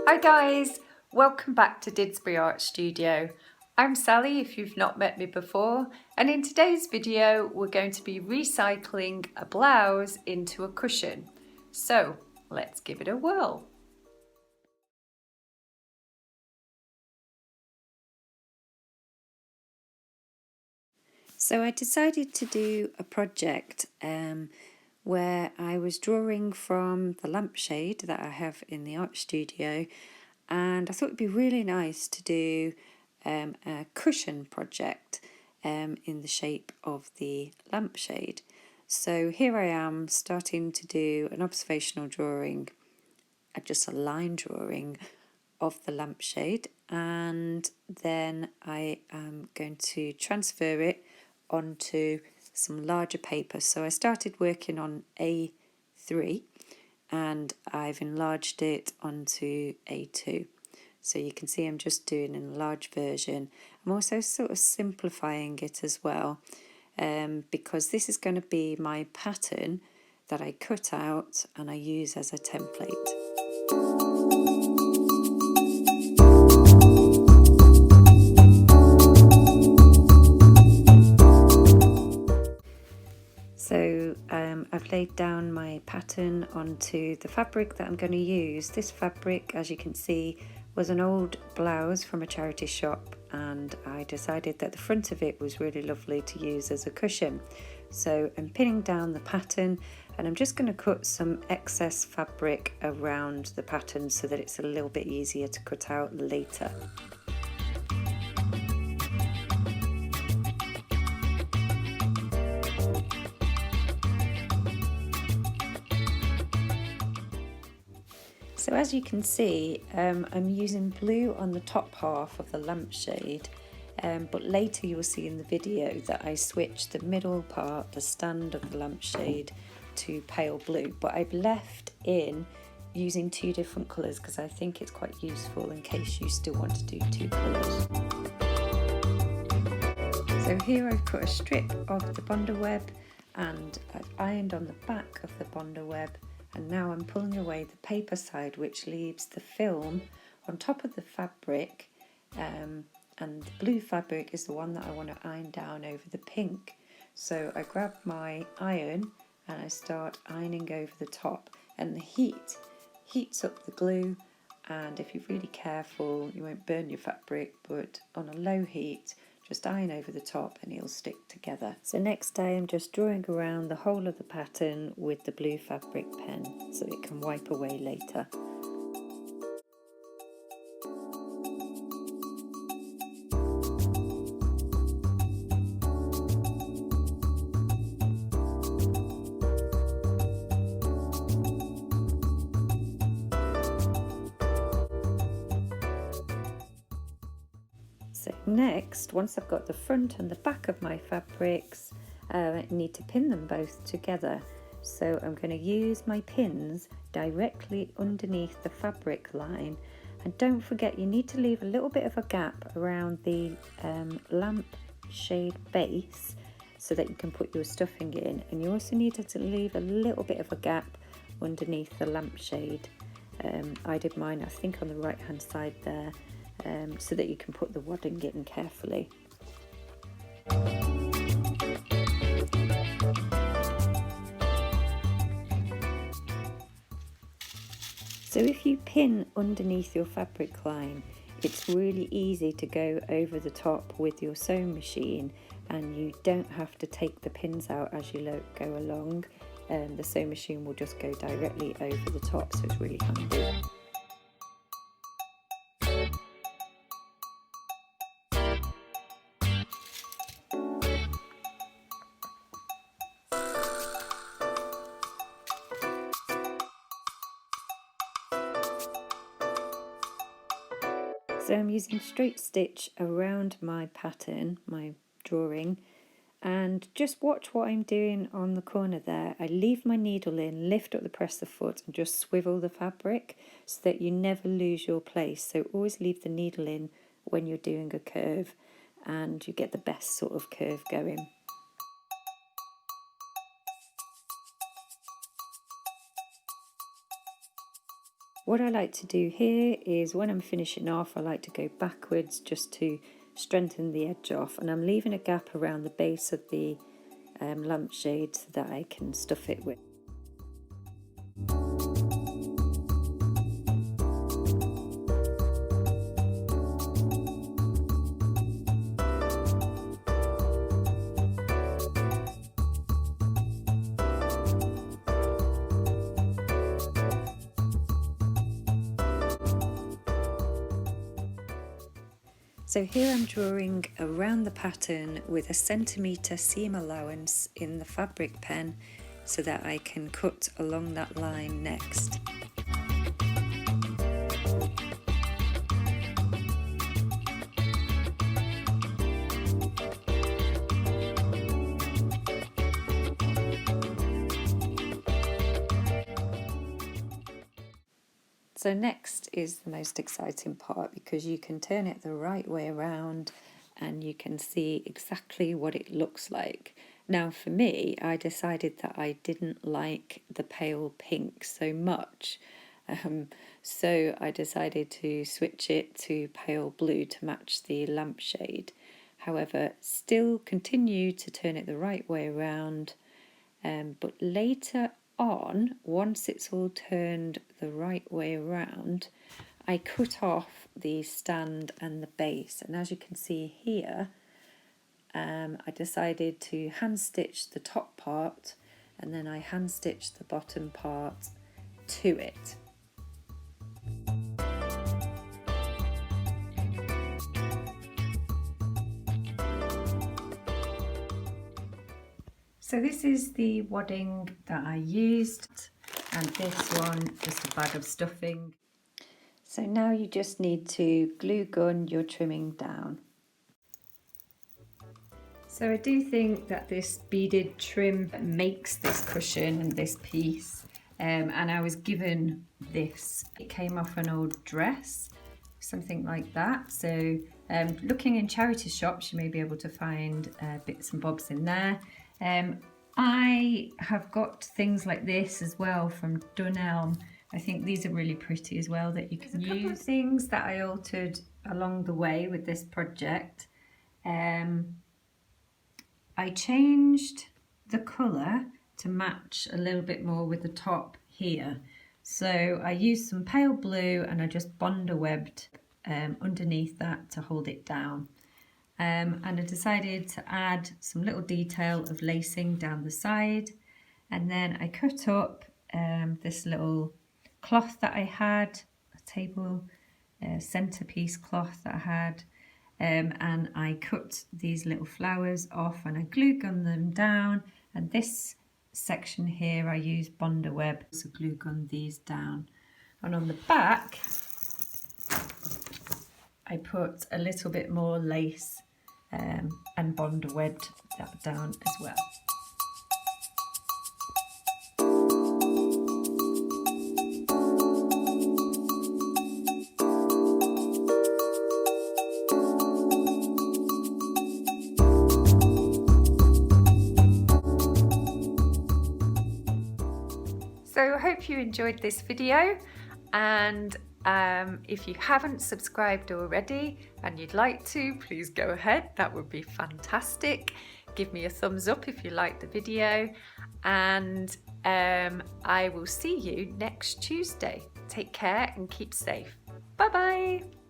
Hi guys, welcome back to Didsbury Art Studio. I'm Sally if you've not met me before, and in today's video we're going to be recycling a blouse into a cushion. So let's give it a whirl. So I decided to do a project where I was drawing from the lampshade that I have in the art studio, and I thought it'd be really nice to do a cushion project in the shape of the lampshade. So here I am starting to do an observational drawing, just a line drawing of the lampshade, and then I am going to transfer it onto some larger paper. So I started working on A3 and I've enlarged it onto A2. So you can see I'm just doing an enlarged version. I'm also sort of simplifying it as well, because this is going to be my pattern that I cut out and I use as a template. So I've laid down my pattern onto the fabric that I'm going to use. This fabric, as you can see, was an old blouse from a charity shop, and I decided that the front of it was really lovely to use as a cushion. So I'm pinning down the pattern, and I'm just going to cut some excess fabric around the pattern so that it's a little bit easier to cut out later. So as you can see, I'm using blue on the top half of the lampshade, but later you will see in the video that I switched the middle part, the stand of the lampshade, to pale blue. But I've left in using two different colours because I think it's quite useful in case you still want to do two colours. So here I've cut a strip of the Bondo web and I've ironed on the back of the Bondo web. And now I'm pulling away the paper side, which leaves the film on top of the fabric, and the blue fabric is the one that I want to iron down over the pink. So I grab my iron and I start ironing over the top, and the heat heats up the glue, and if you're really careful you won't burn your fabric, but on a low heat just iron over the top and it'll stick together. So next I am just drawing around the whole of the pattern with the blue fabric pen so it can wipe away later. So next, once I've got the front and the back of my fabrics, I need to pin them both together. So I'm going to use my pins directly underneath the fabric line, and don't forget you need to leave a little bit of a gap around the lampshade base so that you can put your stuffing in, and you also need to leave a little bit of a gap underneath the lampshade. I did mine I think on the right hand side there, so that you can put the wadding in carefully. So if you pin underneath your fabric line, it's really easy to go over the top with your sewing machine, and you don't have to take the pins out as you go along. The sewing machine will just go directly over the top, so it's really handy. So I'm using straight stitch around my pattern, my drawing, and just watch what I'm doing on the corner there. I leave my needle in, lift up the presser foot and just swivel the fabric so that you never lose your place. So always leave the needle in when you're doing a curve and you get the best sort of curve going. What I like to do here is when I'm finishing off, I like to go backwards just to strengthen the edge off, and I'm leaving a gap around the base of the lampshade so that I can stuff it with. So here I'm drawing around the pattern with a centimetre seam allowance in the fabric pen so that I can cut along that line next. So next is the most exciting part, because you can turn it the right way around and you can see exactly what it looks like. Now for me, I decided that I didn't like the pale pink so much, so I decided to switch it to pale blue to match the lampshade. However, still continue to turn it the right way around, but later on, once it's all turned the right way around, I cut off the stand and the base, and as you can see here, I decided to hand stitch the top part and then I hand stitched the bottom part to it. So this is the wadding that I used, and this one just a bag of stuffing. So now you just need to glue gun your trimming down. So I do think that this beaded trim makes this cushion and this piece, and I was given this. It came off an old dress, something like that. So looking in charity shops, you may be able to find bits and bobs in there. I have got things like this as well from Dunelm. I think these are really pretty as well that you can use. There's a couple of things that I altered along the way with this project. I changed the colour to match a little bit more with the top here. So I used some pale blue and I just Bondo webbed underneath that to hold it down. And I decided to add some little detail of lacing down the side, and then I cut up this little cloth that I had, a table centerpiece cloth that I had, and I cut these little flowers off and I glue gun them down, and this section here I used Bondo web, so glue gun these down, and on the back I put a little bit more lace and Bondo webbed that down as well. So I hope you enjoyed this video, and if you haven't subscribed already and you'd like to, please go ahead. That would be fantastic. Give me a thumbs up if you liked the video, and I will see you next Tuesday. Take care and keep safe. Bye bye.